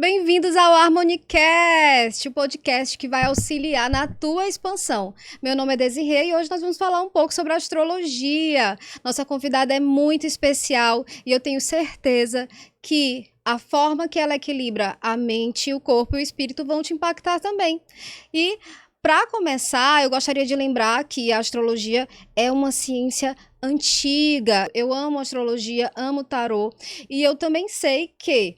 Bem-vindos ao HarmonyCast, o podcast que vai auxiliar na tua expansão. Meu nome é Desirê e hoje nós vamos falar um pouco sobre astrologia. Nossa convidada é muito especial e eu tenho certeza que a forma que ela equilibra a mente, o corpo e o espírito vão te impactar também. E para começar, eu gostaria de lembrar que a astrologia é uma ciência antiga. Eu amo astrologia, amo tarô e eu também sei que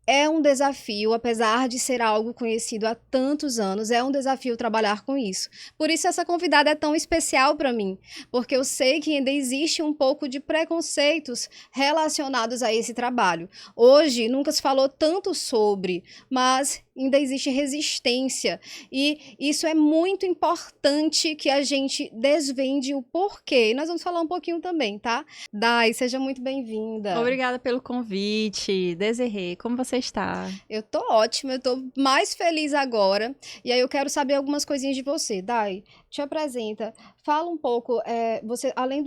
é um desafio, apesar de ser algo conhecido há tantos anos, é um desafio trabalhar com isso. Por isso essa convidada é tão especial para mim, porque eu sei que ainda existe um pouco de preconceitos relacionados a esse trabalho. Hoje nunca se falou tanto sobre, mas ainda existe resistência e isso é muito importante que a gente desvende o porquê. E nós vamos falar um pouquinho também, tá? Dai, seja muito bem-vinda. Obrigada pelo convite, Desirê. Como você está? Eu tô ótima, eu tô mais feliz agora. E aí eu quero saber algumas coisinhas de você. Dai, te apresenta. Fala um pouco, você, além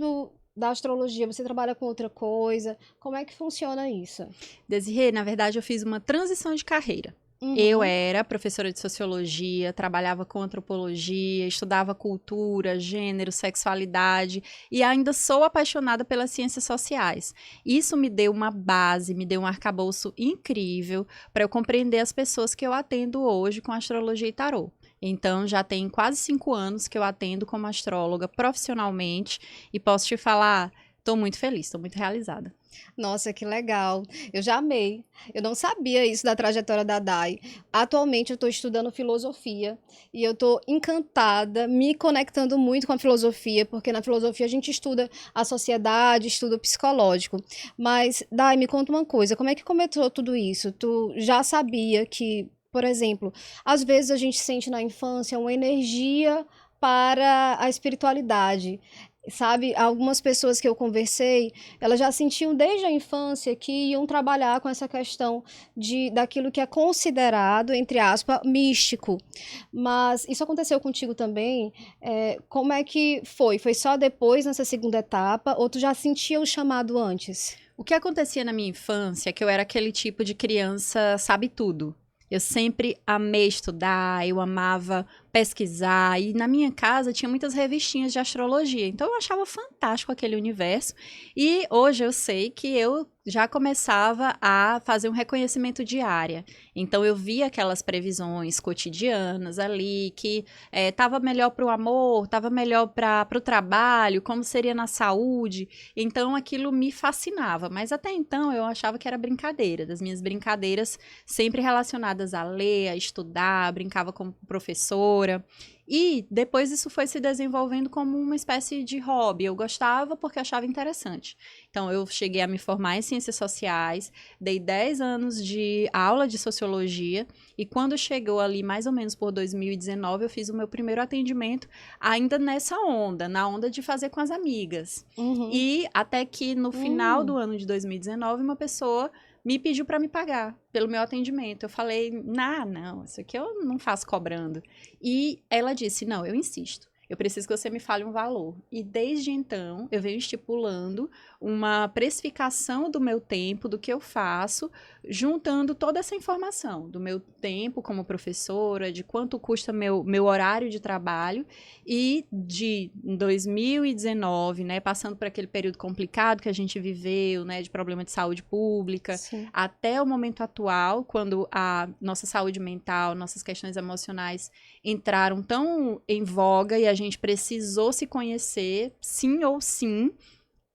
da astrologia, você trabalha com outra coisa? Como é que funciona isso? Desirê, na verdade, eu fiz uma transição de carreira. Eu Uhum. era professora de sociologia, trabalhava com antropologia, estudava cultura, gênero, sexualidade e ainda sou apaixonada pelas ciências sociais. Isso me deu uma base, me deu um arcabouço incrível para eu compreender as pessoas que eu atendo hoje com astrologia e tarô. Então, já tem quase 5 anos que eu atendo como astróloga profissionalmente e posso te falar, estou muito feliz, estou muito realizada. Nossa, que legal. Eu já amei. Eu não sabia isso da trajetória da Dai. Atualmente eu estou estudando filosofia e eu estou encantada, me conectando muito com a filosofia, porque na filosofia a gente estuda a sociedade, estuda o psicológico. Mas, Dai, me conta uma coisa, como é que começou tudo isso? Tu já sabia que, por exemplo, às vezes a gente sente na infância uma energia para a espiritualidade. Sabe, algumas pessoas que eu conversei, elas já sentiam desde a infância que iam trabalhar com essa questão daquilo que é considerado, entre aspas, místico. Mas isso aconteceu contigo também? Como é que foi? Foi só depois, nessa segunda etapa, ou tu já sentia o chamado antes? O que acontecia na minha infância é que eu era aquele tipo de criança sabe tudo. Eu sempre amei estudar, eu amava pesquisar, e na minha casa tinha muitas revistinhas de astrologia, então eu achava fantástico aquele universo. E hoje eu sei que eu já começava a fazer um reconhecimento de área. Então eu via aquelas previsões cotidianas ali, que estava melhor para o amor, estava melhor para o trabalho, como seria na saúde. Então aquilo me fascinava, mas até então eu achava que era brincadeira, das minhas brincadeiras sempre relacionadas a ler, a estudar, brincava como professora. E depois isso foi se desenvolvendo como uma espécie de hobby. Eu gostava porque achava interessante. Então, eu cheguei a me formar em ciências sociais, dei 10 anos de aula de sociologia, e quando chegou ali, mais ou menos por 2019, eu fiz o meu primeiro atendimento, ainda nessa onda, na onda de fazer com as amigas. Uhum. E até que no final do ano de 2019, uma pessoa me pediu para me pagar pelo meu atendimento. Eu falei, não, isso aqui eu não faço cobrando. E ela disse, não, eu insisto. Eu preciso que você me fale um valor. E desde então, eu venho estipulando uma precificação do meu tempo, do que eu faço, juntando toda essa informação do meu tempo como professora, de quanto custa meu horário de trabalho. E de 2019, né, passando por aquele período complicado que a gente viveu, né, de problema de saúde pública, Sim. até o momento atual, quando a nossa saúde mental, nossas questões emocionais entraram tão em voga e a gente precisou se conhecer, sim ou sim,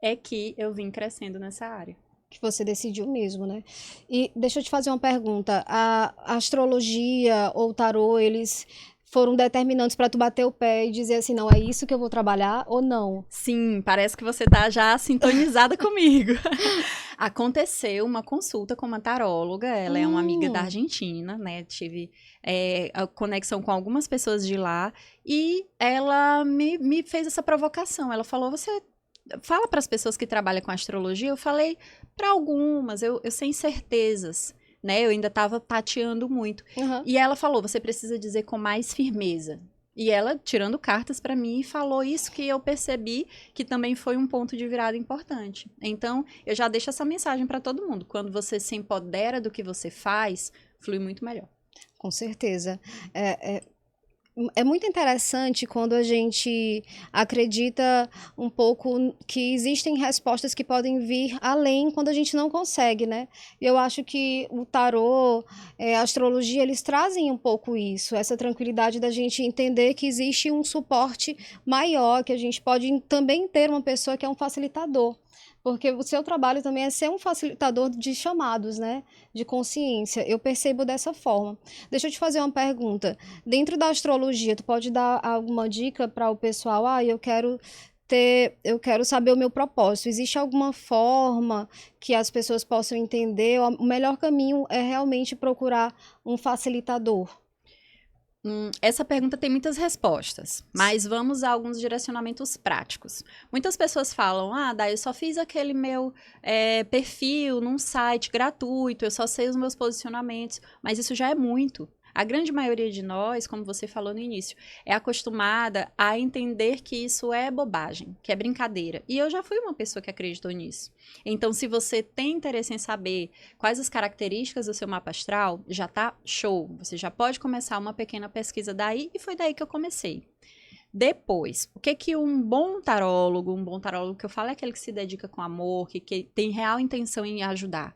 é que eu vim crescendo nessa área. Que você decidiu mesmo, né? E deixa eu te fazer uma pergunta. A astrologia ou o tarô, eles foram determinantes para tu bater o pé e dizer assim, não, é isso que eu vou trabalhar ou não? Sim, parece que você tá já sintonizada comigo. Aconteceu uma consulta com uma taróloga, ela é uma amiga da Hum, Argentina, né? Tive a conexão com algumas pessoas de lá e ela me fez essa provocação. Ela falou: Você fala para as pessoas que trabalham com astrologia? Eu falei para algumas, eu sem certezas. Né, eu ainda estava tateando muito. aham. E ela falou: você precisa dizer com mais firmeza. E ela, tirando cartas para mim, falou isso que eu percebi que também foi um ponto de virada importante. Então, eu já deixo essa mensagem para todo mundo. Quando você se empodera do que você faz, flui muito melhor. Com certeza. É muito interessante quando a gente acredita um pouco que existem respostas que podem vir além quando a gente não consegue, né? E eu acho que o tarô, a astrologia, eles trazem um pouco isso, essa tranquilidade da gente entender que existe um suporte maior, que a gente pode também ter uma pessoa que é um facilitador. Porque o seu trabalho também é ser um facilitador de chamados, né? De consciência. Eu percebo dessa forma. Deixa eu te fazer uma pergunta. Dentro da astrologia, tu pode dar alguma dica para o pessoal? Eu quero saber o meu propósito. Existe alguma forma que as pessoas possam entender? O melhor caminho é realmente procurar um facilitador. Essa pergunta tem muitas respostas, mas vamos a alguns direcionamentos práticos. Muitas pessoas falam, Day, eu só fiz aquele meu perfil num site gratuito, eu só sei os meus posicionamentos, mas isso já é muito. A grande maioria de nós, como você falou no início, é acostumada a entender que isso é bobagem, que é brincadeira. E eu já fui uma pessoa que acreditou nisso. Então, se você tem interesse em saber quais as características do seu mapa astral, já tá show. Você já pode começar uma pequena pesquisa daí, e foi daí que eu comecei. Depois, o que um bom tarólogo que eu falo é aquele que se dedica com amor, que tem real intenção em ajudar.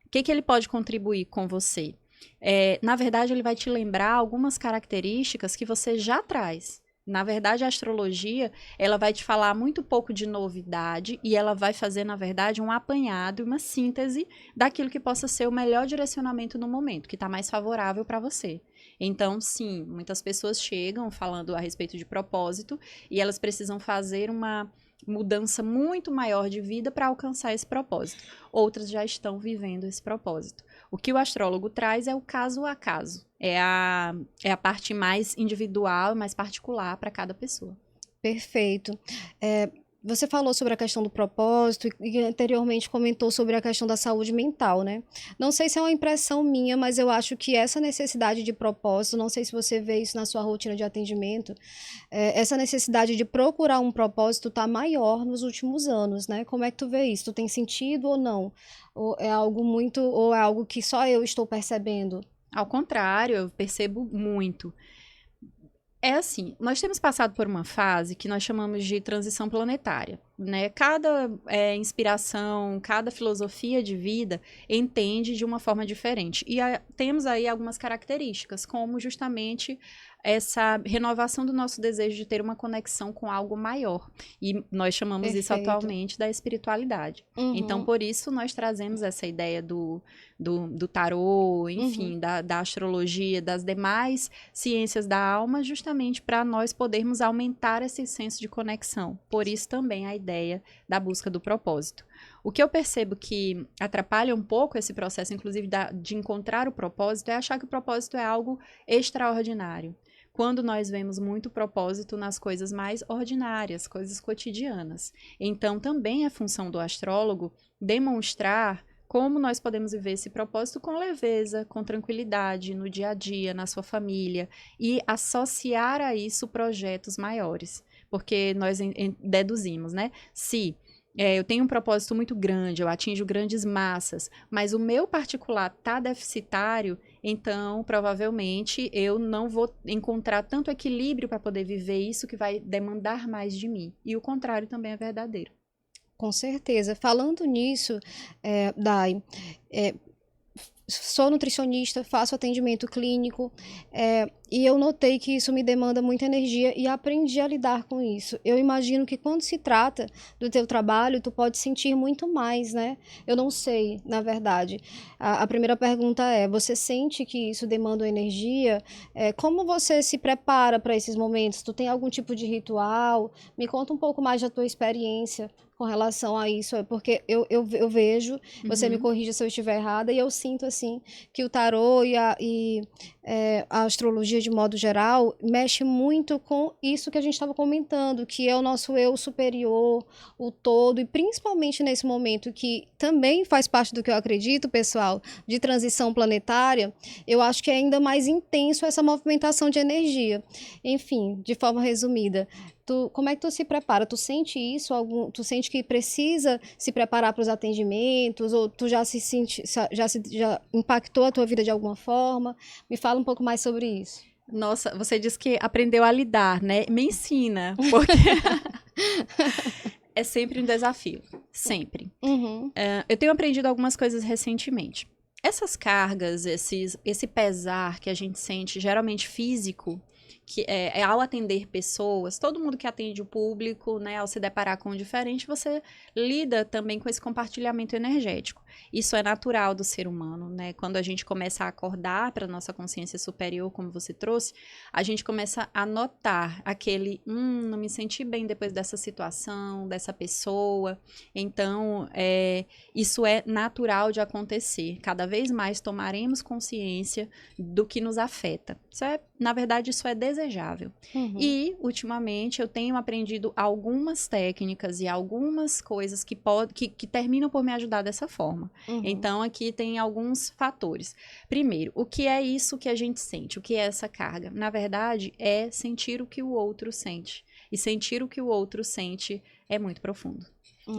O que ele pode contribuir com você? Na verdade, ele vai te lembrar algumas características que você já traz. Na verdade, a astrologia, ela vai te falar muito pouco de novidade e ela vai fazer, na verdade, um apanhado, uma síntese daquilo que possa ser o melhor direcionamento no momento, que está mais favorável para você. Então, sim, muitas pessoas chegam falando a respeito de propósito e elas precisam fazer uma mudança muito maior de vida para alcançar esse propósito. Outras já estão vivendo esse propósito. O que o astrólogo traz é o caso a caso. É a parte mais individual, mais particular para cada pessoa. Perfeito. Você falou sobre a questão do propósito e anteriormente comentou sobre a questão da saúde mental, né? Não sei se é uma impressão minha, mas eu acho que essa necessidade de propósito, não sei se você vê isso na sua rotina de atendimento, essa necessidade de procurar um propósito está maior nos últimos anos, né? Como é que tu vê isso? Tu tem sentido ou não? Ou é algo que só eu estou percebendo? Ao contrário, eu percebo muito. É assim, nós temos passado por uma fase que nós chamamos de transição planetária, né? Cada inspiração, cada filosofia de vida entende de uma forma diferente. E temos aí algumas características, como justamente essa renovação do nosso desejo de ter uma conexão com algo maior. E nós chamamos isso atualmente da espiritualidade. Uhum. Então, por isso, nós trazemos essa ideia do tarô, enfim, da astrologia, das demais ciências da alma, justamente para nós podermos aumentar esse senso de conexão. Por isso também a ideia da busca do propósito. O que eu percebo que atrapalha um pouco esse processo, inclusive de encontrar o propósito, é achar que o propósito é algo extraordinário. Quando nós vemos muito propósito nas coisas mais ordinárias, coisas cotidianas. Então, também é função do astrólogo demonstrar como nós podemos viver esse propósito com leveza, com tranquilidade, no dia a dia, na sua família, e associar a isso projetos maiores. Porque nós deduzimos, né? Se eu tenho um propósito muito grande, eu atinjo grandes massas, mas o meu particular está deficitário, então provavelmente eu não vou encontrar tanto equilíbrio para poder viver isso que vai demandar mais de mim. E o contrário também é verdadeiro. Com certeza. Falando nisso, Dai, sou nutricionista, faço atendimento clínico, e eu notei que isso me demanda muita energia e aprendi a lidar com isso. Eu imagino que quando se trata do teu trabalho, tu pode sentir muito mais, né? Eu não sei, na verdade. A primeira pergunta é, você sente que isso demanda energia? Como você se prepara para esses momentos? Tu tem algum tipo de ritual? Me conta um pouco mais da tua experiência com relação a isso, é porque eu vejo, você me Uhum. corrija se eu estiver errada, e eu sinto, assim, que o tarô a astrologia, de modo geral, mexe muito com isso que a gente estava comentando, que é o nosso eu superior, o todo, e principalmente nesse momento que também faz parte do que eu acredito, pessoal, de transição planetária, eu acho que é ainda mais intenso essa movimentação de energia. Enfim, de forma resumida, como é que tu se prepara? Tu sente isso? Tu sente que precisa se preparar para os atendimentos? Ou tu já se sente, já impactou a tua vida de alguma forma? Me fala um pouco mais sobre isso. Nossa, você disse que aprendeu a lidar, né? Me ensina, porque é sempre um desafio, sempre. Uhum, Eu tenho aprendido algumas coisas recentemente. Essas cargas, esse pesar que a gente sente, geralmente físico, que é ao atender pessoas, todo mundo que atende o público, né, ao se deparar com o diferente, você lida também com esse compartilhamento energético. Isso é natural do ser humano, né? Quando a gente começa a acordar para nossa consciência superior, como você trouxe, a gente começa a notar aquele, não me senti bem depois dessa situação, dessa pessoa. Então, isso é natural de acontecer. Cada vez mais tomaremos consciência do que nos afeta. Na verdade, isso é desejável. uhum, E, ultimamente, eu tenho aprendido algumas técnicas e algumas coisas que terminam por me ajudar dessa forma. uhum, Então, aqui tem alguns fatores. Primeiro, o que é isso que a gente sente? O que é essa carga? Na verdade, é sentir o que o outro sente. E sentir o que o outro sente é muito profundo.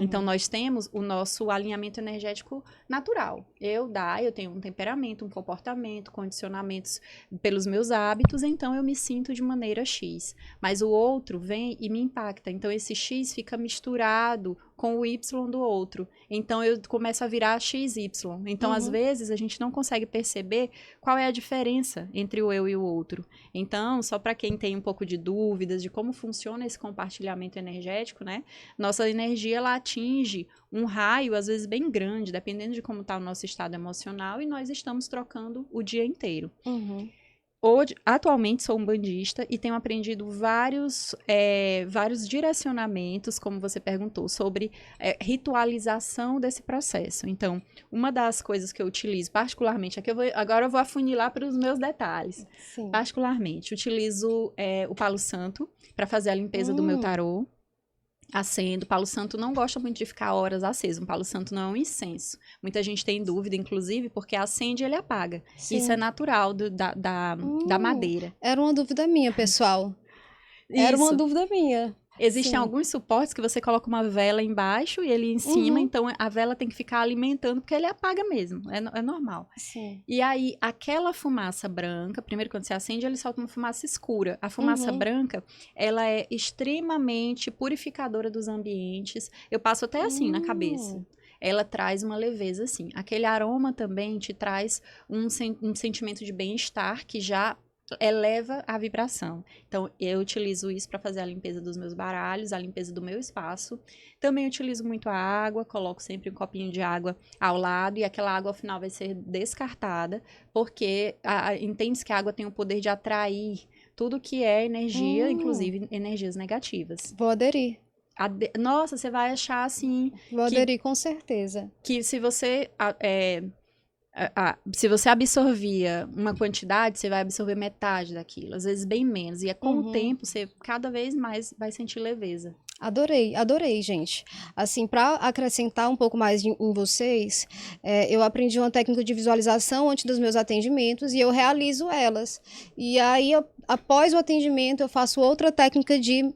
Então, uhum, nós temos o nosso alinhamento energético natural. Eu tenho um temperamento, um comportamento, condicionamentos pelos meus hábitos, então eu me sinto de maneira X. Mas o outro vem e me impacta. Então, esse X fica misturado com o Y do outro. Então, eu começo a virar XY. Então, às uhum, vezes, a gente não consegue perceber qual é a diferença entre o eu e o outro. Então, só para quem tem um pouco de dúvidas de como funciona esse compartilhamento energético, né? Nossa energia, ela atinge um raio, às vezes bem grande, dependendo de como está o nosso estado emocional, e nós estamos trocando o dia inteiro. uhum, Hoje, atualmente sou um bandista e tenho aprendido vários direcionamentos, como você perguntou, sobre ritualização desse processo. Então, uma das coisas que eu utilizo particularmente, agora eu vou afunilar para os meus detalhes. sim. Particularmente, utilizo o Palo Santo para fazer a limpeza do meu Hum, tarô. Acendo. Palo Santo não gosta muito de ficar horas aceso. Um Palo Santo não é um incenso. Muita gente tem dúvida, inclusive, porque acende e ele apaga. Isso é sim. natural da Hum, madeira. era uma dúvida minha, pessoal. Era uma Isso. dúvida minha. Existem Sim. alguns suportes que você coloca uma vela embaixo e ele em cima, Uhum, então a vela tem que ficar alimentando, porque ele apaga mesmo. É normal. sim. E aí, aquela fumaça branca, primeiro quando você acende, ele solta uma fumaça escura. A fumaça Uhum. branca, ela é extremamente purificadora dos ambientes. Eu passo até assim na cabeça. Hum. Ela traz uma leveza, assim. Aquele aroma também te traz um sentimento de bem-estar que já eleva a vibração. Então, eu utilizo isso para fazer a limpeza dos meus baralhos, a limpeza do meu espaço. Também utilizo muito a água, coloco sempre um copinho de água ao lado e aquela água ao final vai ser descartada, porque entende-se que a água tem o poder de atrair tudo que é energia, Hum. inclusive energias negativas. Vou aderir. Nossa, você vai achar assim Vou que, aderir com certeza. que se você absorvia uma quantidade, você vai absorver metade daquilo, às vezes bem menos. E com o Uhum. tempo, você cada vez mais vai sentir leveza. Adorei, adorei, gente. Assim, para acrescentar um pouco mais em vocês, eu aprendi uma técnica de visualização antes dos meus atendimentos e eu realizo elas. E aí, após o atendimento, eu faço outra técnica de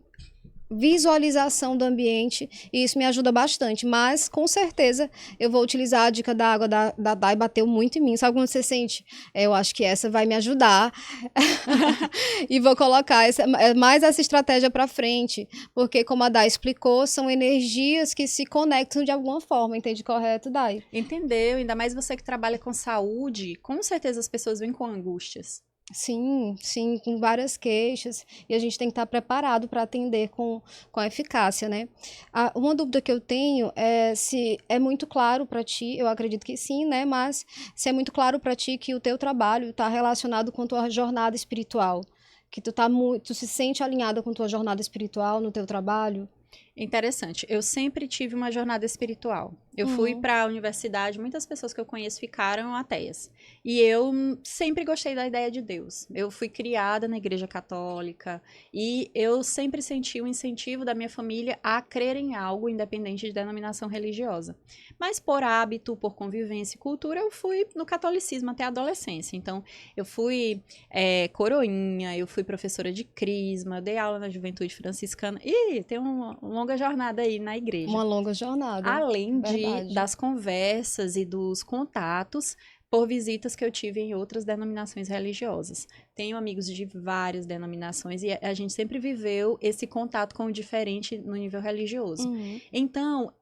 visualização do ambiente e isso me ajuda bastante, mas com certeza eu vou utilizar a dica da água da Dai, bateu muito em mim, sabe quando você sente? Eu acho que essa vai me ajudar e vou colocar mais essa estratégia para frente, porque como a Dai explicou, são energias que se conectam de alguma forma, entende correto, Dai? Entendeu? Ainda mais você que trabalha com saúde, com certeza as pessoas vêm com angústias. Sim, sim, com várias queixas, e a gente tem que estar preparado para atender com eficácia, né? Uma dúvida que eu tenho é se é muito claro para ti, eu acredito que sim, né? Mas se é muito claro para ti que o teu trabalho está relacionado com tua jornada espiritual, que tu se sente alinhada com tua jornada espiritual no teu trabalho? Interessante. Eu sempre tive uma jornada espiritual. Eu fui para a universidade, muitas pessoas que eu conheço ficaram ateias. E eu sempre gostei da ideia de Deus. Eu fui criada na igreja católica e eu sempre senti o incentivo da minha família a crer em algo, independente de denominação religiosa. Mas por hábito, por convivência e cultura, eu fui no catolicismo até a adolescência. Então, eu fui coroinha, eu fui professora de crisma, dei aula na juventude franciscana. E tem uma longa jornada aí na igreja. Uma longa jornada. Além Verdade. das conversas e dos contatos por visitas que eu tive em outras denominações religiosas. Tenho amigos de várias denominações e a gente sempre viveu esse contato com o diferente no nível religioso. Então,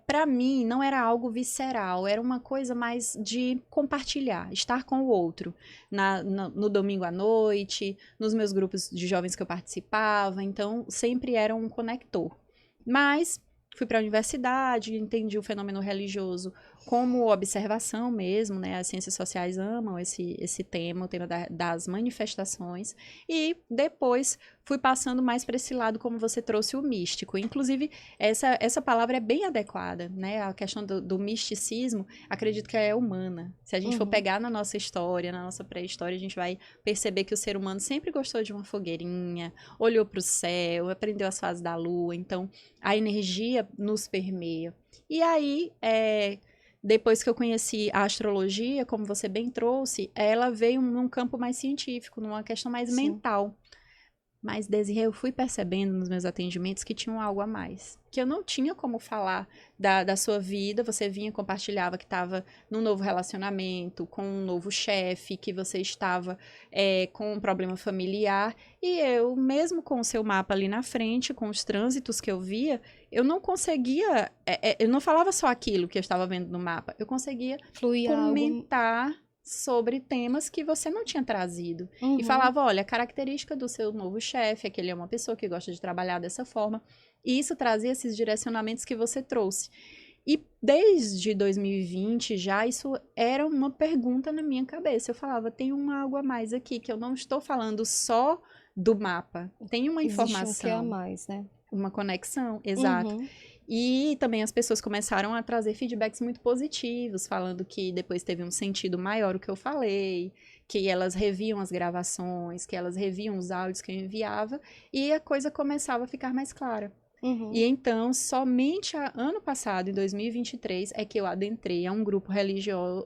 para mim, não era algo visceral, era uma coisa mais de compartilhar, estar com o outro. No domingo à noite, nos meus grupos de jovens que eu participava, então sempre era um conector. Mas fui para a universidade, entendi o fenômeno religioso como observação mesmo, né? As ciências sociais amam esse tema, o tema das manifestações. E depois fui passando mais para esse lado, como você trouxe, o místico. Inclusive, essa palavra é bem adequada, né? A questão do misticismo, acredito que é humana. Se a gente for pegar na nossa história, na nossa pré-história, a gente vai perceber que o ser humano sempre gostou de uma fogueirinha, olhou para o céu, aprendeu as fases da lua. Então, a energia nos permeia. E aí, depois que eu conheci a astrologia, como você bem trouxe, ela veio num campo mais científico, numa questão mais mental. Mas, Desirê, eu fui percebendo nos meus atendimentos que tinha algo a mais. Que eu não tinha como falar da sua vida. Você vinha, compartilhava que estava num novo relacionamento, com um novo chefe, que você estava com um problema familiar. E eu, mesmo com o seu mapa ali na frente, com os trânsitos que eu via, eu não conseguia... eu não falava só aquilo que eu estava vendo no mapa. Eu conseguia comentar sobre temas que você não tinha trazido. E falava, olha, a característica do seu novo chefe é que ele é uma pessoa que gosta de trabalhar dessa forma. E isso trazia esses direcionamentos que você trouxe. E desde 2020 já isso era uma pergunta na minha cabeça. Eu falava, tem algo a mais aqui, que eu não estou falando só do mapa. Tem uma informação. Existe um que é a mais, né? Uma conexão, exato. E também as pessoas começaram a trazer feedbacks muito positivos, falando que depois teve um sentido maior o que eu falei, que elas reviam as gravações, que elas reviam os áudios que eu enviava, e a coisa começava a ficar mais clara. E então, somente ano passado, em 2023, é que eu adentrei a um grupo religioso.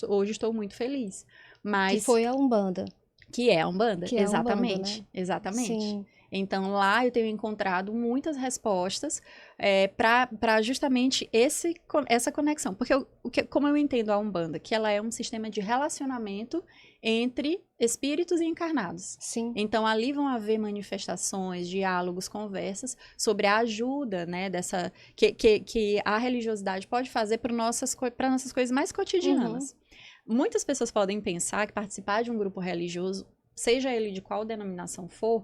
Hoje estou muito feliz. Mas... Que foi a Umbanda. Que é a Umbanda, que é exatamente. A Umbanda, né? Exatamente. Sim. Então, lá eu tenho encontrado muitas respostas para justamente essa conexão. Porque, como eu entendo a Umbanda, que ela é um sistema de relacionamento entre espíritos e encarnados. Sim. Então, ali vão haver manifestações, diálogos, conversas sobre a ajuda, né, que a religiosidade pode fazer para nossas coisas mais cotidianas. Muitas pessoas podem pensar que participar de um grupo religioso, seja ele de qual denominação for,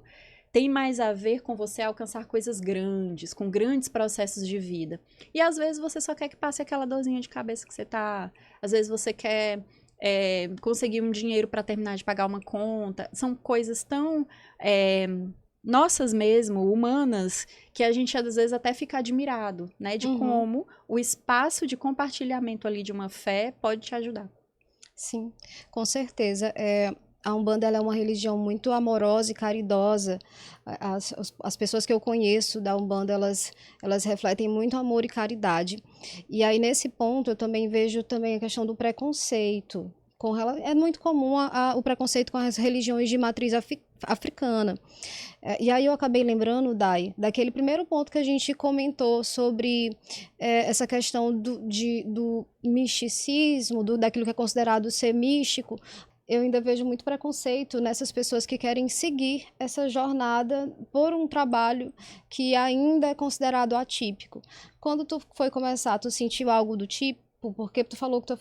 tem mais a ver com você alcançar coisas grandes, com grandes processos de vida. E às vezes você só quer que passe aquela dorzinha de cabeça que você tá. Às vezes você quer conseguir um dinheiro para terminar de pagar uma conta. São coisas tão nossas mesmo, humanas, que a gente às vezes até fica admirado, né? De como o espaço de compartilhamento ali de uma fé pode te ajudar. Sim, com certeza. A Umbanda ela é uma religião muito amorosa e caridosa. As pessoas que eu conheço da Umbanda, elas refletem muito amor e caridade. E aí, nesse ponto, eu também vejo também a questão do preconceito. É muito comum o preconceito com as religiões de matriz africana. E aí eu acabei lembrando, Dai, daquele primeiro ponto que a gente comentou sobre essa questão do misticismo, daquilo que é considerado ser místico. Eu ainda vejo muito preconceito nessas pessoas que querem seguir essa jornada por um trabalho que ainda é considerado atípico. Quando tu foi começar, tu sentiu algo do tipo? Porque tu falou que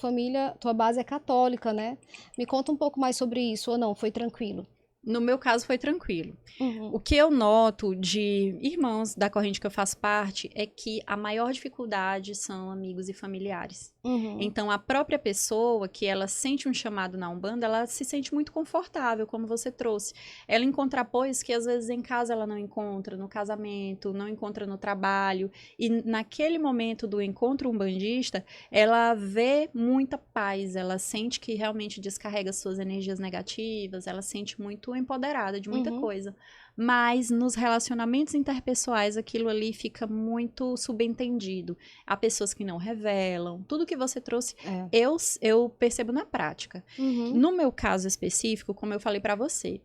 tua base é católica, né? Me conta um pouco mais sobre isso, ou não? Foi tranquilo? No meu caso foi tranquilo. Uhum. O que eu noto de irmãos da corrente que eu faço parte é que a maior dificuldade são amigos e familiares. Uhum. Então, a própria pessoa que ela sente um chamado na Umbanda, ela se sente muito confortável, como você trouxe. Ela encontra apoios que às vezes em casa ela não encontra, no casamento, não encontra no trabalho. E naquele momento do encontro umbandista, ela vê muita paz, ela sente que realmente descarrega suas energias negativas, ela sente muito empoderada de muita Uhum. coisa. Mas nos relacionamentos interpessoais, aquilo ali fica muito subentendido. Há pessoas que não revelam. Tudo que você trouxe, É. eu percebo na prática. Uhum. No meu caso específico, como eu falei pra você,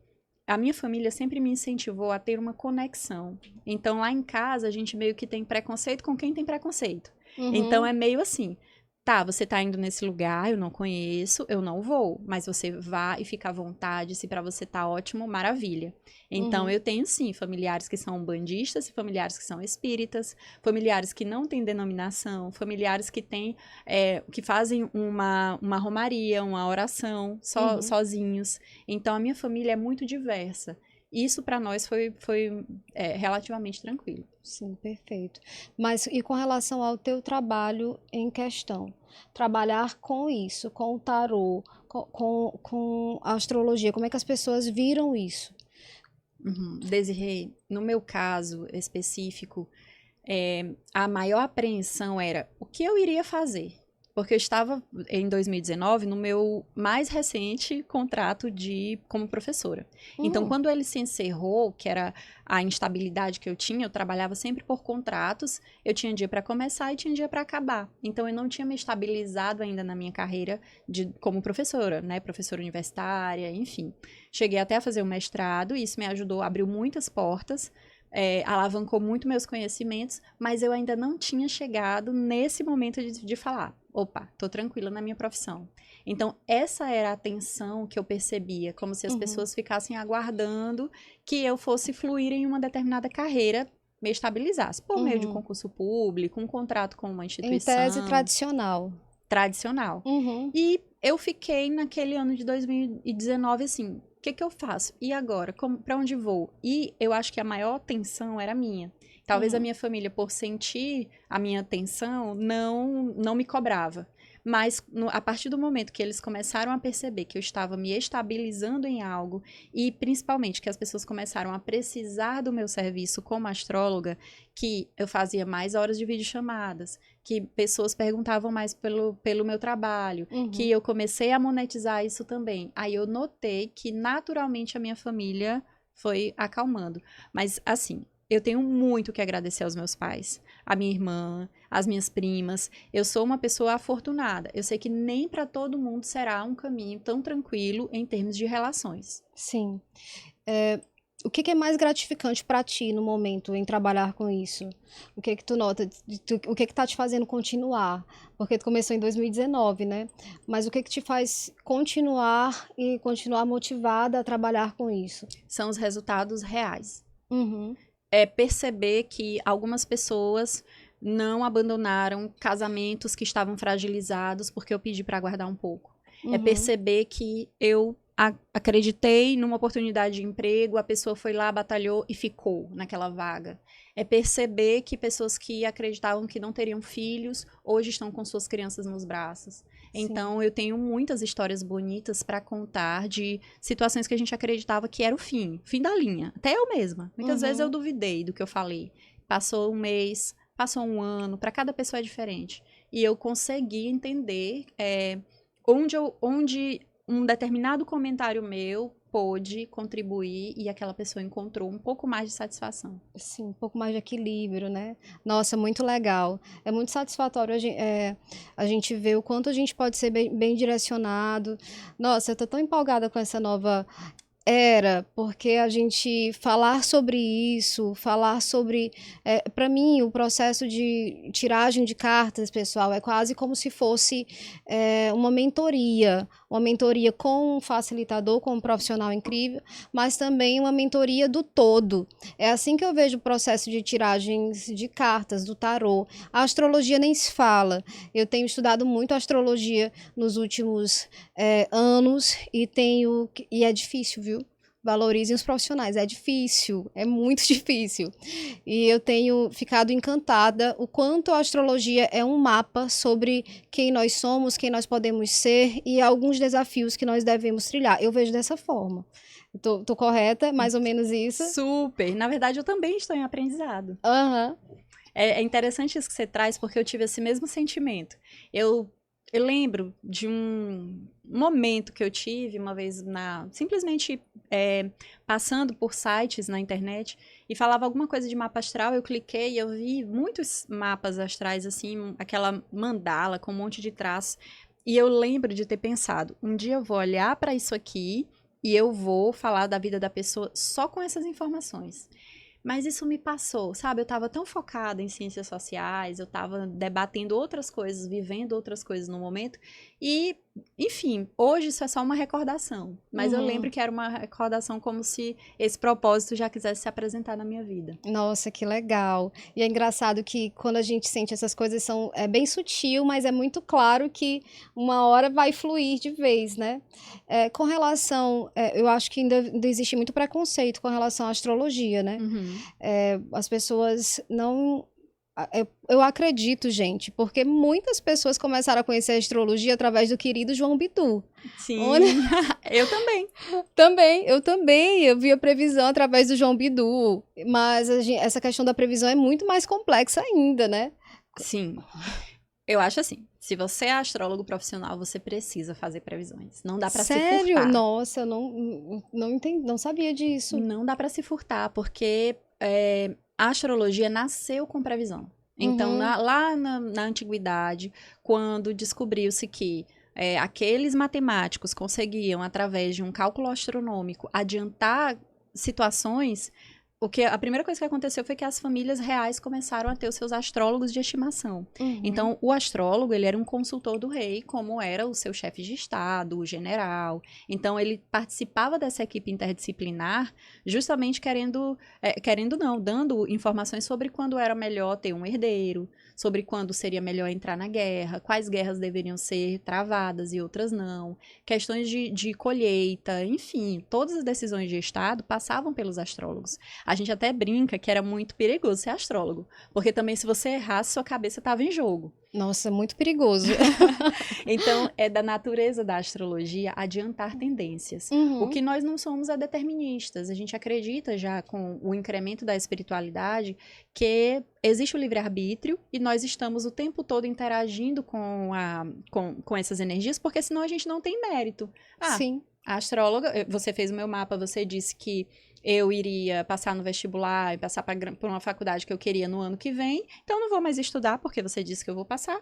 a minha família sempre me incentivou a ter uma conexão. Então, lá em casa, a gente meio que tem preconceito com quem tem preconceito. Uhum. Então, é meio assim. Tá, você tá indo nesse lugar, eu não conheço, eu não vou. Mas você vá e fica à vontade, se pra você tá ótimo, maravilha. Então, Uhum. eu tenho, sim, familiares que são umbandistas e familiares que são espíritas, familiares que não têm denominação, familiares que têm, que fazem uma romaria, uma oração, Uhum. sozinhos. Então, a minha família é muito diversa. Isso pra nós foi relativamente tranquilo. Sim, perfeito. Mas e com relação ao teu trabalho em questão? Trabalhar com isso, com o tarô, com a astrologia, como é que as pessoas viram isso? Uhum. Desirê, no meu caso específico, a maior apreensão era o que eu iria fazer. Porque eu estava, em 2019, no meu mais recente contrato como professora. Então, Hum. quando ele se encerrou, que era a instabilidade que eu tinha, eu trabalhava sempre por contratos, eu tinha dia para começar e tinha dia para acabar. Então, eu não tinha me estabilizado ainda na minha carreira como professora, né? Professora universitária, enfim. Cheguei até a fazer o mestrado e isso me ajudou, abriu muitas portas, alavancou muito meus conhecimentos, mas eu ainda não tinha chegado nesse momento de falar, opa, tô tranquila na minha profissão. Então, essa era a tensão que eu percebia, como se as Uhum. pessoas ficassem aguardando que eu fosse fluir em uma determinada carreira, me estabilizasse, por meio de Uhum. concurso público, um contrato com uma Em tese instituição tradicional. tradicional. Uhum. E eu fiquei naquele ano de 2019 assim, o que que eu faço? E agora? Para onde vou? E eu acho que a maior tensão era minha. Talvez a Uhum. minha família, por sentir a minha tensão, não me cobrava. Mas a partir do momento que eles começaram a perceber que eu estava me estabilizando em algo e principalmente que as pessoas começaram a precisar do meu serviço como astróloga, que eu fazia mais horas de videochamadas, que pessoas perguntavam mais pelo meu trabalho, que Uhum. eu comecei a monetizar isso também. Aí eu notei que naturalmente a minha família foi acalmando. Mas assim, eu tenho muito que agradecer aos meus pais, a minha irmã, as minhas primas. Eu sou uma pessoa afortunada. Eu sei que nem para todo mundo será um caminho tão tranquilo em termos de relações. Sim. O que que é mais gratificante para ti no momento em trabalhar com isso? O que que tu nota? O que que tá te fazendo continuar? Porque tu começou em 2019, né? Mas o que que te faz continuar e continuar motivada a trabalhar com isso? São os resultados reais. Uhum. É perceber que algumas pessoas não abandonaram casamentos que estavam fragilizados porque eu pedi para aguardar um pouco. É Uhum. perceber que eu acreditei numa oportunidade de emprego, a pessoa foi lá, batalhou e ficou naquela vaga. É perceber que pessoas que acreditavam que não teriam filhos, hoje estão com suas crianças nos braços. Sim. Então, eu tenho muitas histórias bonitas para contar de situações que a gente acreditava que era o fim da linha. Até eu mesma. Muitas vezes eu Uhum. duvidei do que eu falei. Passou um mês, passou um ano, para cada pessoa é diferente. E eu consegui entender onde um determinado comentário meu pôde contribuir e aquela pessoa encontrou um pouco mais de satisfação. Sim, um pouco mais de equilíbrio, né? Nossa, muito legal. É muito satisfatório a gente ver o quanto a gente pode ser bem direcionado. Nossa, eu tô tão empolgada com essa nova era, porque a gente falar sobre isso, falar sobre, para mim, o processo de tiragem de cartas, pessoal, é quase como se fosse uma mentoria com um facilitador, com um profissional incrível, mas também uma mentoria do todo. É assim que eu vejo o processo de tiragens de cartas, do tarô. A astrologia nem se fala. Eu tenho estudado muito astrologia nos últimos anos e é difícil, viu? valorizem os profissionais. É difícil, é muito difícil. E eu tenho ficado encantada o quanto a astrologia é um mapa sobre quem nós somos, quem nós podemos ser e alguns desafios que nós devemos trilhar. Eu vejo dessa forma. Tô correta? Mais ou menos isso? Super! Na verdade, eu também estou em aprendizado. Aham. É interessante isso que você traz, porque eu tive esse mesmo sentimento. Eu lembro de um momento que eu tive uma vez simplesmente passando por sites na internet e falava alguma coisa de mapa astral, eu cliquei e eu vi muitos mapas astrais, assim, aquela mandala com um monte de traços. E eu lembro de ter pensado, um dia eu vou olhar para isso aqui e eu vou falar da vida da pessoa só com essas informações. Mas isso me passou, sabe? Eu estava tão focada em ciências sociais, eu estava debatendo outras coisas, vivendo outras coisas no momento. E, enfim, hoje isso é só uma recordação. Mas eu lembro que era uma recordação como se esse propósito já quisesse se apresentar na minha vida. Nossa, que legal. E é engraçado que quando a gente sente essas coisas é bem sutil, mas é muito claro que uma hora vai fluir de vez, né? Com relação, eu acho que ainda existe muito preconceito com relação à astrologia, né? As pessoas não. Eu acredito, gente, porque muitas pessoas começaram a conhecer a astrologia através do querido João Bidu. Sim, Olha, eu também. eu também, eu vi a previsão através do João Bidu, mas essa questão da previsão é muito mais complexa ainda, né? Sim. Eu acho assim, se você é astrólogo profissional, você precisa fazer previsões. Não dá pra se Sério? furtar. Nossa, eu não entendi, não sabia disso. Não dá pra se furtar, porque a astrologia nasceu com previsão. Então, lá na antiguidade, quando descobriu-se que aqueles matemáticos conseguiam, através de um cálculo astronômico, adiantar situações, a primeira coisa que aconteceu foi que as famílias reais começaram a ter os seus astrólogos de estimação. Então, o astrólogo, ele era um consultor do rei, como era o seu chefe de estado, o general. Então, ele participava dessa equipe interdisciplinar, justamente dando informações sobre quando era melhor ter um herdeiro, sobre quando seria melhor entrar na guerra, quais guerras deveriam ser travadas e outras não, questões de colheita, enfim, todas as decisões de estado passavam pelos astrólogos. A gente até brinca que era muito perigoso ser astrólogo, porque também se você errasse, sua cabeça estava em jogo. Nossa, muito perigoso. Então, é da natureza da astrologia adiantar tendências. O que nós não somos é deterministas. A gente acredita já com o incremento da espiritualidade que existe o livre-arbítrio e nós estamos o tempo todo interagindo com essas energias, porque senão a gente não tem mérito. Sim. A astróloga, você fez o meu mapa, você disse que eu iria passar no vestibular e passar por uma faculdade que eu queria no ano que vem, então eu não vou mais estudar porque você disse que eu vou passar.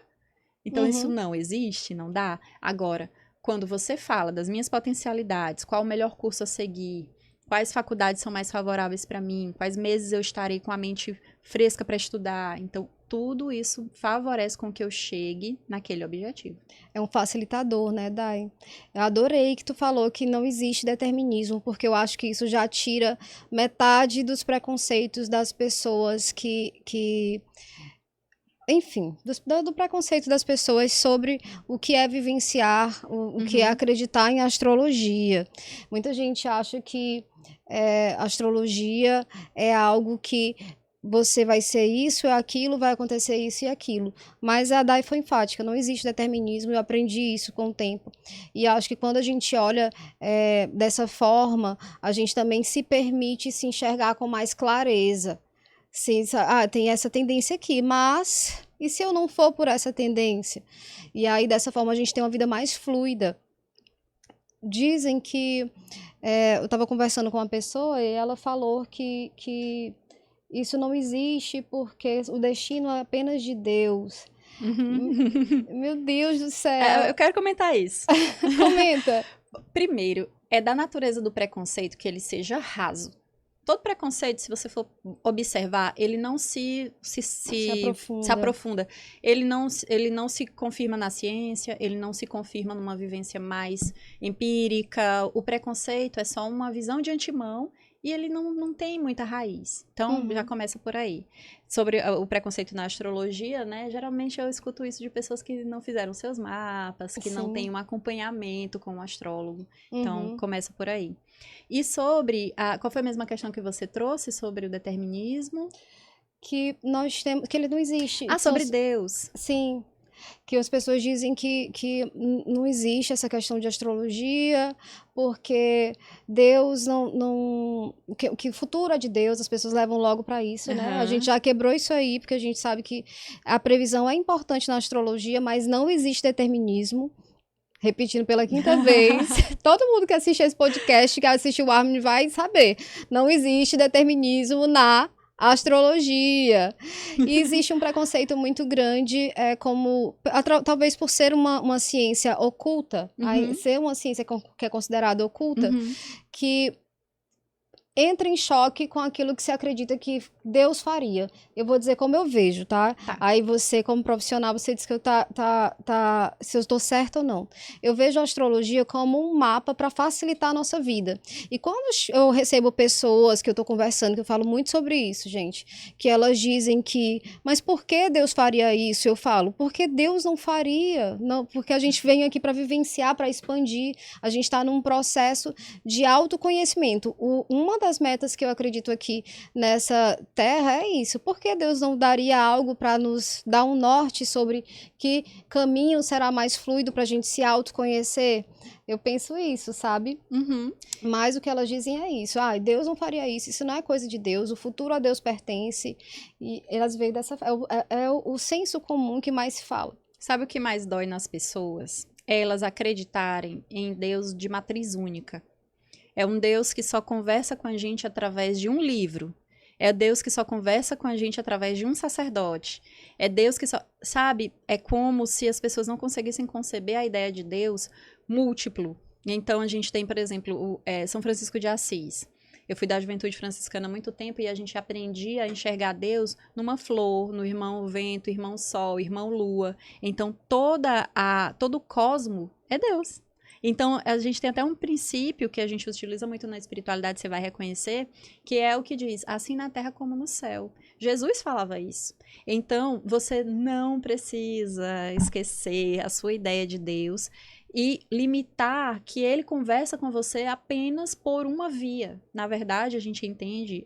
Então isso não existe, não dá. Agora, quando você fala das minhas potencialidades, qual o melhor curso a seguir, quais faculdades são mais favoráveis para mim, quais meses eu estarei com a mente fresca para estudar, então tudo isso favorece com que eu chegue naquele objetivo. É um facilitador, né, Dai? Eu adorei que tu falou que não existe determinismo, porque eu acho que isso já tira metade dos preconceitos das pessoas enfim, do preconceito das pessoas sobre o que é vivenciar, o que é acreditar em astrologia. Muita gente acha que astrologia é algo que você vai ser isso e aquilo, vai acontecer isso e aquilo. Mas a Dai foi enfática, não existe determinismo, eu aprendi isso com o tempo. E acho que quando a gente olha dessa forma, a gente também se permite se enxergar com mais clareza. Tem essa tendência aqui, mas e se eu não for por essa tendência? E aí, dessa forma, a gente tem uma vida mais fluida. Dizem que... eu estava conversando com uma pessoa e ela falou que isso não existe porque o destino é apenas de Deus. Meu Deus do céu. Eu quero comentar isso. Comenta. Primeiro, é da natureza do preconceito que ele seja raso. Todo preconceito, se você for observar, ele não se aprofunda. Ele não se confirma na ciência, ele não se confirma numa vivência mais empírica. O preconceito é só uma visão de antemão e ele não tem muita raiz. Então, já começa por aí. Sobre o preconceito na astrologia, né? Geralmente eu escuto isso de pessoas que não fizeram seus mapas, que não têm um acompanhamento com o astrólogo. Então, começa por aí. E sobre... qual foi a mesma questão que você trouxe sobre o determinismo? Que nós temos... Que ele não existe. Sobre Deus. Sim. Que as pessoas dizem que não existe essa questão de astrologia, porque Deus que o futuro é de Deus, as pessoas levam logo para isso, né? A gente já quebrou isso aí, porque a gente sabe que a previsão é importante na astrologia, mas não existe determinismo. Repetindo pela quinta vez, todo mundo que assiste esse podcast, que assiste o Harmony, vai saber. Não existe determinismo na astrologia. E existe um preconceito muito grande, talvez por ser uma ciência oculta, ser uma ciência que é considerada oculta, que entra em choque com aquilo que se acredita que Deus faria. Eu vou dizer como eu vejo, tá? Aí você, como profissional, você diz que se eu estou certa ou não. Eu vejo a astrologia como um mapa para facilitar a nossa vida. E quando eu recebo pessoas que eu estou conversando, que eu falo muito sobre isso, gente, que elas dizem que, mas por que Deus faria isso? Eu falo, porque Deus não faria. Não, porque a gente vem aqui para vivenciar, para expandir. A gente está num processo de autoconhecimento. Uma das metas que eu acredito aqui nessa terra é isso. Por que Deus não daria algo para nos dar um norte sobre que caminho será mais fluido para a gente se autoconhecer? Eu penso isso, sabe? Mas o que elas dizem é isso. Deus não faria isso não é coisa de Deus, o futuro a Deus pertence. E elas veem o senso comum que mais se fala. Sabe o que mais dói nas pessoas? É elas acreditarem em Deus de matriz única. É um Deus que só conversa com a gente através de um livro. É Deus que só conversa com a gente através de um sacerdote. É Deus que só... Sabe? É como se as pessoas não conseguissem conceber a ideia de Deus múltiplo. Então, a gente tem, por exemplo, São Francisco de Assis. Eu fui da juventude franciscana há muito tempo e a gente aprendia a enxergar Deus numa flor, no irmão vento, irmão sol, irmão lua. Então, todo o cosmo é Deus. Então, a gente tem até um princípio que a gente utiliza muito na espiritualidade, você vai reconhecer, que é o que diz, assim na terra como no céu. Jesus falava isso. Então, você não precisa esquecer a sua ideia de Deus e limitar que ele conversa com você apenas por uma via. Na verdade, a gente entende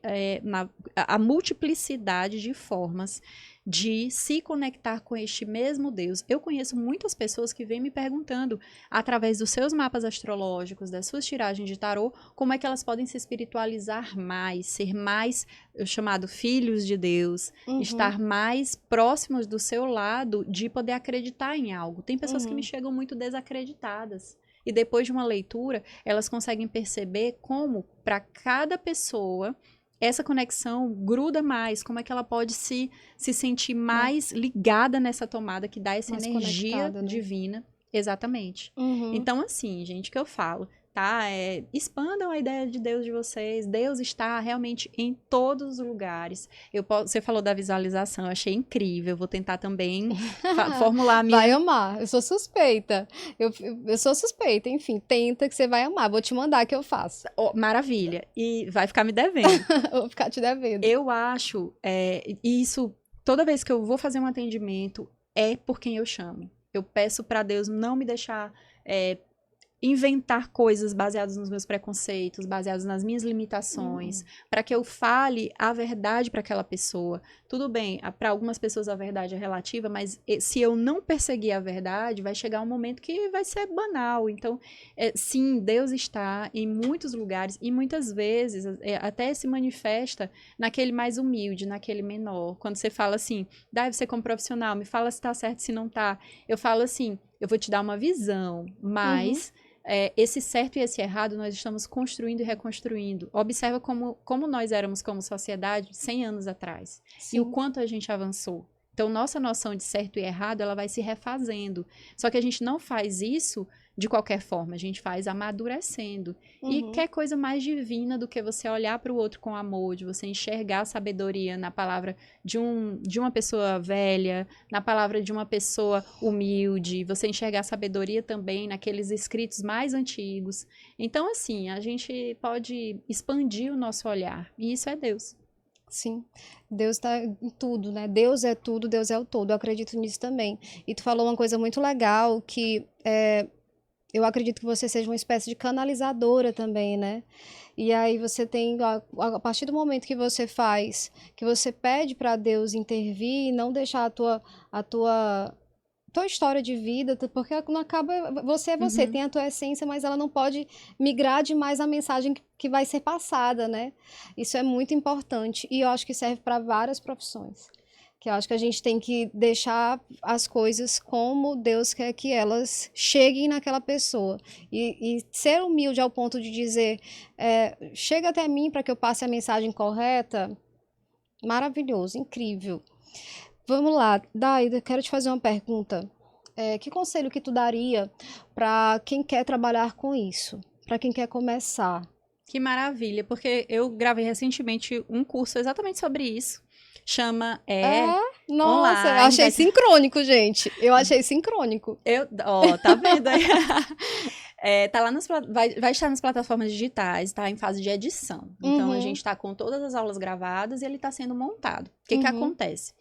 a multiplicidade de formas de se conectar com este mesmo Deus. Eu conheço muitas pessoas que vêm me perguntando, através dos seus mapas astrológicos, das suas tiragens de tarô, como é que elas podem se espiritualizar mais, ser mais, chamado filhos de Deus, estar mais próximos do seu lado, de poder acreditar em algo. Tem pessoas que me chegam muito desacreditadas. E depois de uma leitura, elas conseguem perceber como, para cada pessoa, essa conexão gruda mais, como é que ela pode se sentir mais ligada nessa tomada que dá essa mais energia divina. Exatamente. Então, assim, gente, o que eu falo, tá? Expandam a ideia de Deus de vocês. Deus está realmente em todos os lugares. Você falou da visualização, eu achei incrível. Vou tentar também formular a minha... Vai amar, eu sou suspeita. Eu sou suspeita, enfim, tenta que você vai amar. Vou te mandar que eu faço. Maravilha. E vai ficar me devendo. Vou ficar te devendo. Eu acho, isso, toda vez que eu vou fazer um atendimento, é por quem eu chamo. Eu peço para Deus não me deixar inventar coisas baseadas nos meus preconceitos, baseadas nas minhas limitações, para que eu fale a verdade para aquela pessoa. Tudo bem, para algumas pessoas a verdade é relativa, mas se eu não perseguir a verdade, vai chegar um momento que vai ser banal. Então, sim, Deus está em muitos lugares e muitas vezes até se manifesta naquele mais humilde, naquele menor. Quando você fala assim, deve ser como profissional, me fala se está certo, se não está. Eu falo assim, eu vou te dar uma visão, mas... esse certo e esse errado nós estamos construindo e reconstruindo. Observa como nós éramos como sociedade 100 anos atrás. Sim. E o quanto a gente avançou. Então, nossa noção de certo e errado, ela vai se refazendo. Só que a gente não faz isso de qualquer forma, a gente faz amadurecendo. E quer coisa mais divina do que você olhar para o outro com amor, de você enxergar a sabedoria na palavra de uma pessoa velha, na palavra de uma pessoa humilde, você enxergar a sabedoria também naqueles escritos mais antigos. Então, assim, a gente pode expandir o nosso olhar, e isso é Deus. Sim, Deus está em tudo, né? Deus é tudo, Deus é o todo. Eu acredito nisso também. E tu falou uma coisa muito legal, que eu acredito que você seja uma espécie de canalizadora também, né? E aí você tem, a partir do momento que você faz, que você pede para Deus intervir e não deixar a tua história de vida, porque não acaba, você é você, Uhum. tem a tua essência, mas ela não pode migrar demais a mensagem que vai ser passada, né? Isso é muito importante e eu acho que serve para várias profissões. Que eu acho que a gente tem que deixar as coisas como Deus quer que elas cheguem naquela pessoa. E ser humilde ao ponto de dizer, chega até mim para que eu passe a mensagem correta, maravilhoso, incrível. Vamos lá, Daida, quero te fazer uma pergunta. Que conselho que tu daria para quem quer trabalhar com isso? Para quem quer começar? Que maravilha, porque eu gravei recentemente um curso exatamente sobre isso. Chama Nossa, eu Online. achei sincrônico, gente. Eu achei sincrônico. Tá vendo aí? Tá lá vai estar nas plataformas digitais, tá em fase de edição. Então, a Uhum, gente tá com todas as aulas gravadas e ele tá sendo montado. O que uhum, acontece?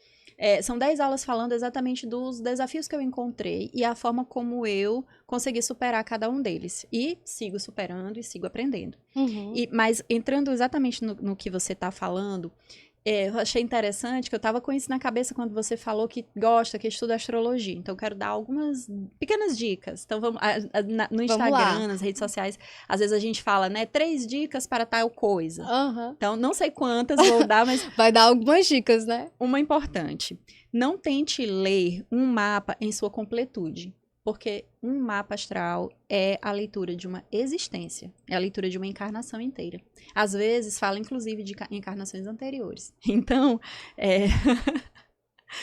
São 10 aulas falando exatamente dos desafios que eu encontrei e a forma como eu consegui superar cada um deles. E sigo superando e sigo aprendendo. uhum. Mas entrando exatamente no que você está falando, eu achei interessante que eu estava com isso na cabeça quando você falou que gosta, que estuda astrologia. Então, eu quero dar algumas pequenas dicas. Então, no Vamos lá. Instagram, nas redes sociais, às vezes a gente fala, né? 3 dicas para tal coisa. Aham. Então, não sei quantas vou dar, mas Vai dar algumas dicas, né? uma importante. Não tente ler um mapa em sua completude. Porque um mapa astral é a leitura de uma existência, é a leitura de uma encarnação inteira. Às vezes fala, inclusive, de encarnações anteriores. Então,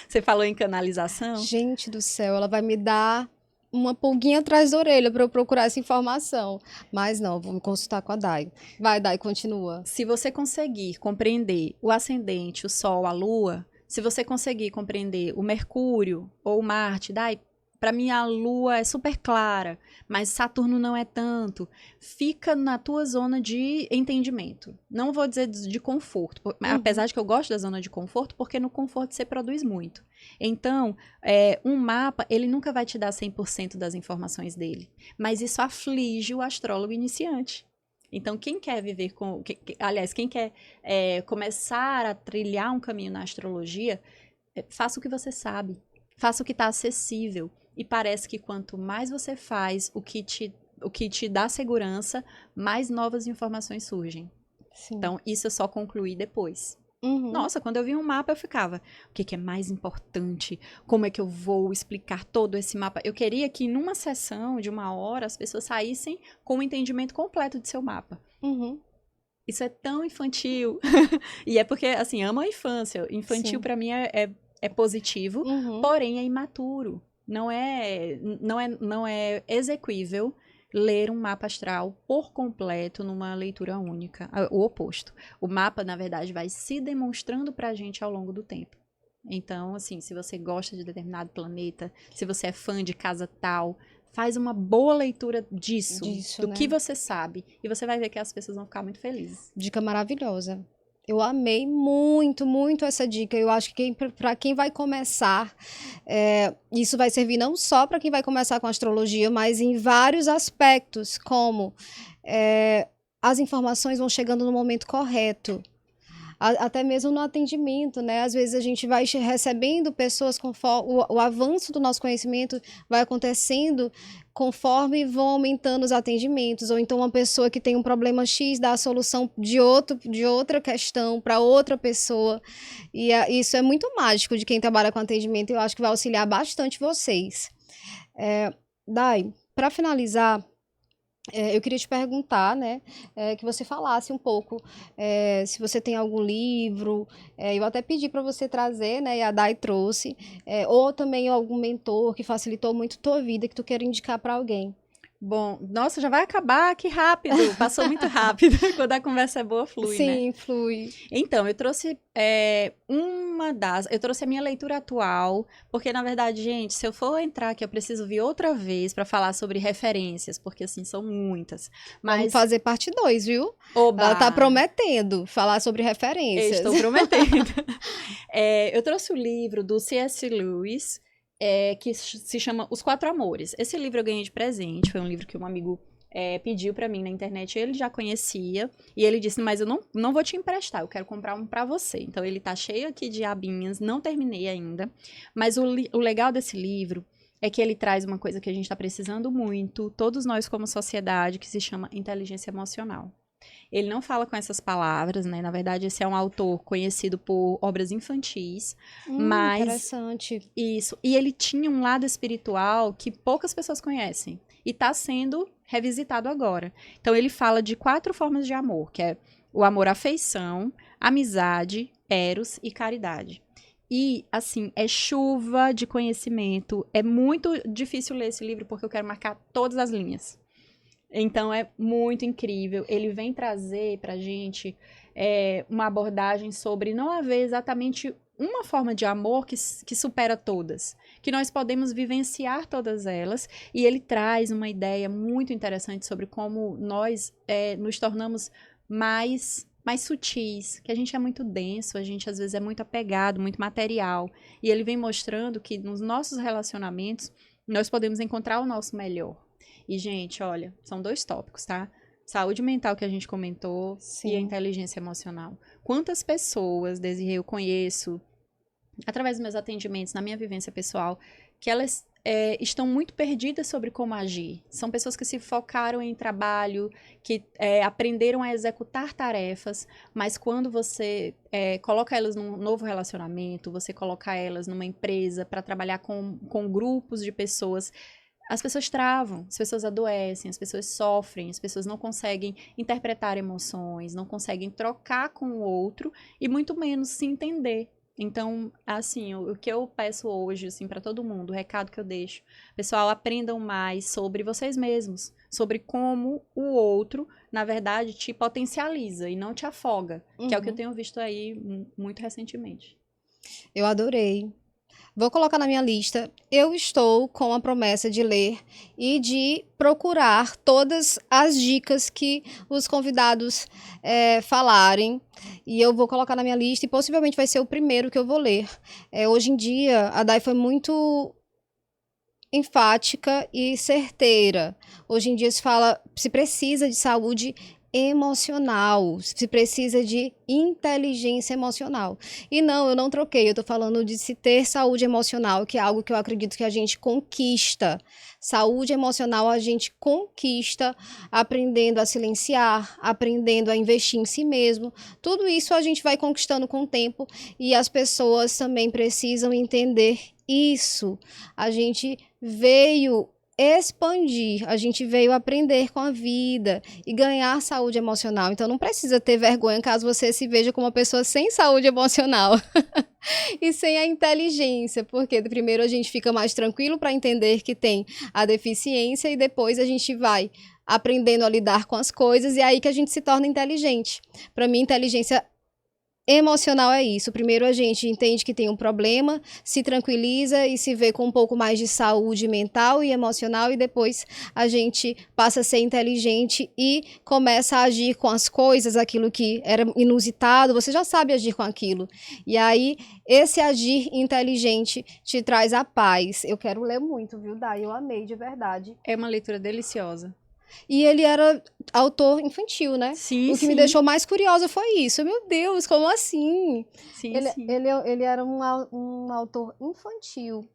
você falou em canalização. Gente do céu, ela vai me dar uma pulguinha atrás da orelha para eu procurar essa informação. Mas não, vou me consultar com a Dai. Vai, Dai, continua. Se você conseguir compreender o ascendente, o Sol, a Lua, se você conseguir compreender o Mercúrio ou o Marte, para mim a Lua é super clara, mas Saturno não é tanto. Fica na tua zona de entendimento. Não vou dizer de conforto, apesar de que eu gosto da zona de conforto, porque no conforto você produz muito. Então, um mapa, ele nunca vai te dar 100% das informações dele, mas isso aflige o astrólogo iniciante. Então, quem quer viver aliás, quem quer começar a trilhar um caminho na astrologia, faça o que você sabe, faça o que está acessível. E parece que quanto mais você faz o que te dá segurança, mais novas informações surgem. Sim. Então, isso eu só concluí depois. Uhum. Nossa, quando eu vi um mapa, eu ficava, o que é mais importante? Como é que eu vou explicar todo esse mapa? Eu queria que numa sessão de 1 hora, as pessoas saíssem com o entendimento completo de seu mapa. Uhum. Isso é tão infantil. E é porque, assim, amo a infância. Infantil, Sim. pra mim, é positivo, Uhum. porém é imaturo. Não é exequível ler um mapa astral por completo numa leitura única. O oposto. O mapa, na verdade, vai se demonstrando pra gente ao longo do tempo. Então, assim, se você gosta de determinado planeta, se você é fã de casa tal, faz uma boa leitura disso, do né? que você sabe, e você vai ver que as pessoas vão ficar muito felizes. Dica maravilhosa. Eu amei muito, muito essa dica. Eu acho que para quem vai começar, isso vai servir não só para quem vai começar com astrologia, mas em vários aspectos, como as informações vão chegando no momento correto. Até mesmo no atendimento, né? Às vezes a gente vai recebendo pessoas conforme o avanço do nosso conhecimento vai acontecendo conforme vão aumentando os atendimentos, ou então uma pessoa que tem um problema X dá a solução de outra questão para outra pessoa. E isso é muito mágico de quem trabalha com atendimento, e eu acho que vai auxiliar bastante vocês. Dai, para finalizar, eu queria te perguntar, né, que você falasse um pouco, se você tem algum livro, eu até pedi para você trazer, né, e a Dai trouxe, ou também algum mentor que facilitou muito tua vida, que tu queira indicar para alguém. Bom, nossa, já vai acabar, que rápido, passou muito rápido. Quando a conversa é boa, flui, né? Sim, flui. Então, eu trouxe eu trouxe a minha leitura atual, porque na verdade, gente, se eu for entrar aqui, eu preciso vir outra vez para falar sobre referências, porque assim, são muitas. Vamos Mas, fazer parte 2, viu? Ela tá oba, prometendo falar sobre eu referências. estou prometendo. Eu trouxe o livro do C.S. Lewis, que se chama Os Quatro Amores. Esse livro eu ganhei de presente, foi um livro que um amigo pediu pra mim na internet, ele já conhecia, e ele disse, mas eu não vou te emprestar, eu quero comprar um pra você. Então ele tá cheio aqui de abinhas, não terminei ainda, mas o legal desse livro é que ele traz uma coisa que a gente tá precisando muito, todos nós como sociedade, que se chama inteligência emocional. Ele não fala com essas palavras, né? Na verdade, esse é um autor conhecido por obras infantis, mas Interessante. isso. E ele tinha um lado espiritual que poucas pessoas conhecem. E está sendo revisitado agora. Então, ele fala de 4 formas de amor, que é o amor-afeição, amizade, eros e caridade. E, assim, é chuva de conhecimento. É muito difícil ler esse livro porque eu quero marcar todas as linhas. Então, é muito incrível. Ele vem trazer pra gente uma abordagem sobre não haver exatamente uma forma de amor que supera todas, que nós podemos vivenciar todas elas, e ele traz uma ideia muito interessante sobre como nós nos tornamos mais sutis, que a gente é muito denso, a gente às vezes é muito apegado, muito material, e ele vem mostrando que nos nossos relacionamentos nós podemos encontrar o nosso melhor. E, gente, olha, são 2 tópicos, tá? Saúde mental que a gente comentou Sim. e a inteligência emocional. Quantas pessoas, Desirê, eu conheço, através dos meus atendimentos, na minha vivência pessoal, que elas estão muito perdidas sobre como agir. São pessoas que se focaram em trabalho, que aprenderam a executar tarefas, mas quando você coloca elas num novo relacionamento, você coloca elas numa empresa para trabalhar com grupos de pessoas, as pessoas travam, as pessoas adoecem, as pessoas sofrem, as pessoas não conseguem interpretar emoções, não conseguem trocar com o outro e muito menos se entender. Então, assim, o que eu peço hoje, assim, para todo mundo, o recado que eu deixo, pessoal, aprendam mais sobre vocês mesmos, sobre como o outro, na verdade, te potencializa e não te afoga, que é o que eu tenho visto aí muito recentemente. Eu adorei. Vou colocar na minha lista. Eu estou com a promessa de ler e de procurar todas as dicas que os convidados falarem. E eu vou colocar na minha lista e possivelmente vai ser o primeiro que eu vou ler. Hoje em dia, a Dai foi muito enfática e certeira. Hoje em dia se precisa de saúde emocional, se precisa de inteligência emocional. E não, eu não troquei, eu tô falando de se ter saúde emocional, que é algo que eu acredito que a gente conquista. Saúde emocional a gente conquista aprendendo a silenciar, aprendendo a investir em si mesmo. Tudo isso a gente vai conquistando com o tempo e as pessoas também precisam entender isso. A gente veio expandir, a gente veio aprender com a vida e ganhar saúde emocional. Então não precisa ter vergonha caso você se veja como uma pessoa sem saúde emocional e sem a inteligência, porque primeiro a gente fica mais tranquilo para entender que tem a deficiência e depois a gente vai aprendendo a lidar com as coisas e é aí que a gente se torna inteligente. Para mim, inteligência emocional é isso. Primeiro a gente entende que tem um problema, se tranquiliza e se vê com um pouco mais de saúde mental e emocional e depois a gente passa a ser inteligente e começa a agir com as coisas, aquilo que era inusitado, você já sabe agir com aquilo. E aí esse agir inteligente te traz a paz. Eu quero ler muito, viu, Dai? Eu amei de verdade. É uma leitura deliciosa. E ele era autor infantil, né? Sim, O que me deixou mais curiosa foi isso. Meu Deus, como assim? Sim, sim. Ele era um autor infantil.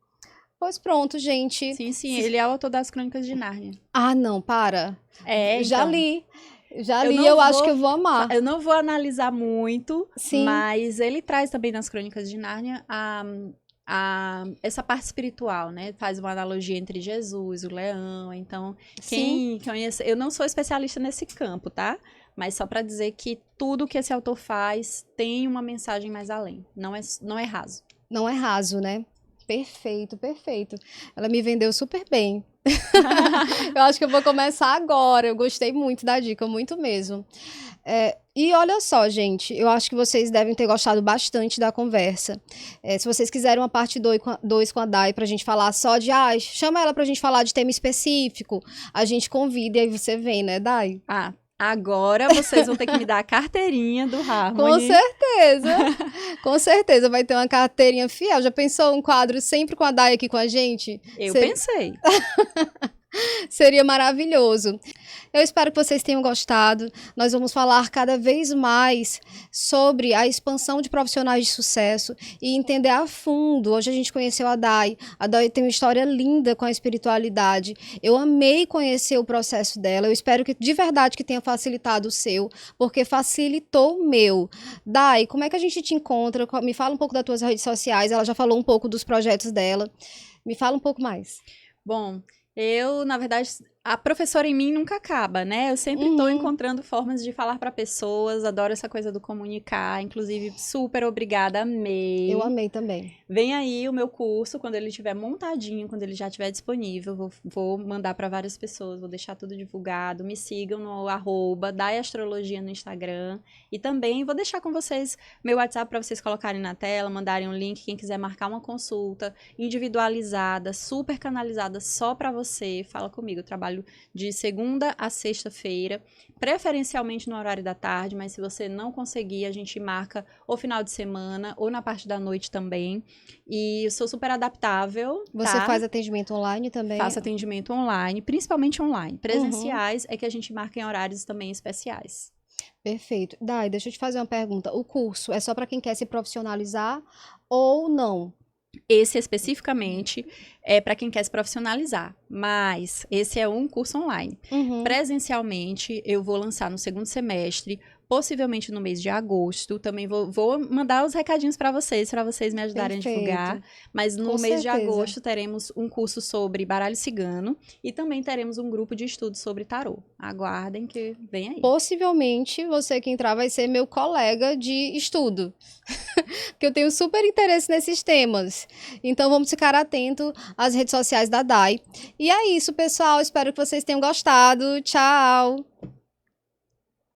Pois pronto, gente. Sim, ele é o autor das Crônicas de Nárnia. Ah, não, para. Já Então. li. Já li, eu acho que eu vou amar. Eu não vou analisar muito, Sim. mas ele traz também nas Crônicas de Nárnia essa parte espiritual, né? Faz uma analogia entre Jesus, o leão. Então, quem conhece... Eu não sou especialista nesse campo, tá? Mas só para dizer que tudo que esse autor faz tem uma mensagem mais além. Não é raso. Não é raso, né? Perfeito, perfeito. Ela me vendeu super bem. Eu acho que eu vou começar agora. Eu gostei muito da dica, muito mesmo. E olha só, gente, eu acho que vocês devem ter gostado bastante da conversa. Se vocês quiserem uma parte 2 com a Dai pra gente falar só de, chama ela pra gente falar de tema específico, a gente convida e aí você vem, né, Dai? Agora vocês vão ter que me dar a carteirinha do Harmony. Com certeza, com certeza vai ter uma carteirinha fiel. Já pensou um quadro sempre com a Dai aqui com a gente? Eu pensei. Seria maravilhoso. Eu espero que vocês tenham gostado. Nós vamos falar cada vez mais sobre a expansão de profissionais de sucesso e entender a fundo. Hoje a gente conheceu a Dai. A Dai tem uma história linda com a espiritualidade. Eu amei conhecer o processo dela. Eu espero que de verdade que tenha facilitado o seu, porque facilitou o meu. Dai, como é que a gente te encontra? Me fala um pouco das tuas redes sociais. Ela já falou um pouco dos projetos dela. Me fala um pouco mais. Bom, eu, na verdade, a professora em mim nunca acaba, né? Eu sempre estou encontrando formas de falar para pessoas, adoro essa coisa do comunicar, inclusive, super obrigada, amei. Eu amei também. Vem aí o meu curso, quando ele estiver montadinho, quando ele já estiver disponível, vou mandar para várias pessoas, vou deixar tudo divulgado, me sigam no @daiastrologia no Instagram, e também vou deixar com vocês meu WhatsApp para vocês colocarem na tela, mandarem um link, quem quiser marcar uma consulta individualizada, super canalizada só para você, fala comigo, eu trabalho de segunda a sexta-feira, preferencialmente no horário da tarde, mas se você não conseguir, a gente marca ou final de semana ou na parte da noite também. E eu sou super adaptável. Você faz atendimento online também? Faço atendimento online, principalmente online. Presenciais é que a gente marca em horários também especiais. Perfeito. Dai, deixa eu te fazer uma pergunta. O curso é só para quem quer se profissionalizar ou não? Esse especificamente é para quem quer se profissionalizar, mas esse é um curso online. Presencialmente, eu vou lançar no segundo semestre, possivelmente no mês de agosto. Também vou mandar os recadinhos para vocês me ajudarem a divulgar. Mas no mês de agosto teremos um curso sobre baralho cigano e também teremos um grupo de estudos sobre tarô. Aguardem que vem aí. Possivelmente, você que entrar vai ser meu colega de estudo. Porque eu tenho super interesse nesses temas. Então, vamos ficar atento às redes sociais da Dai. E é isso, pessoal. Espero que vocês tenham gostado. Tchau!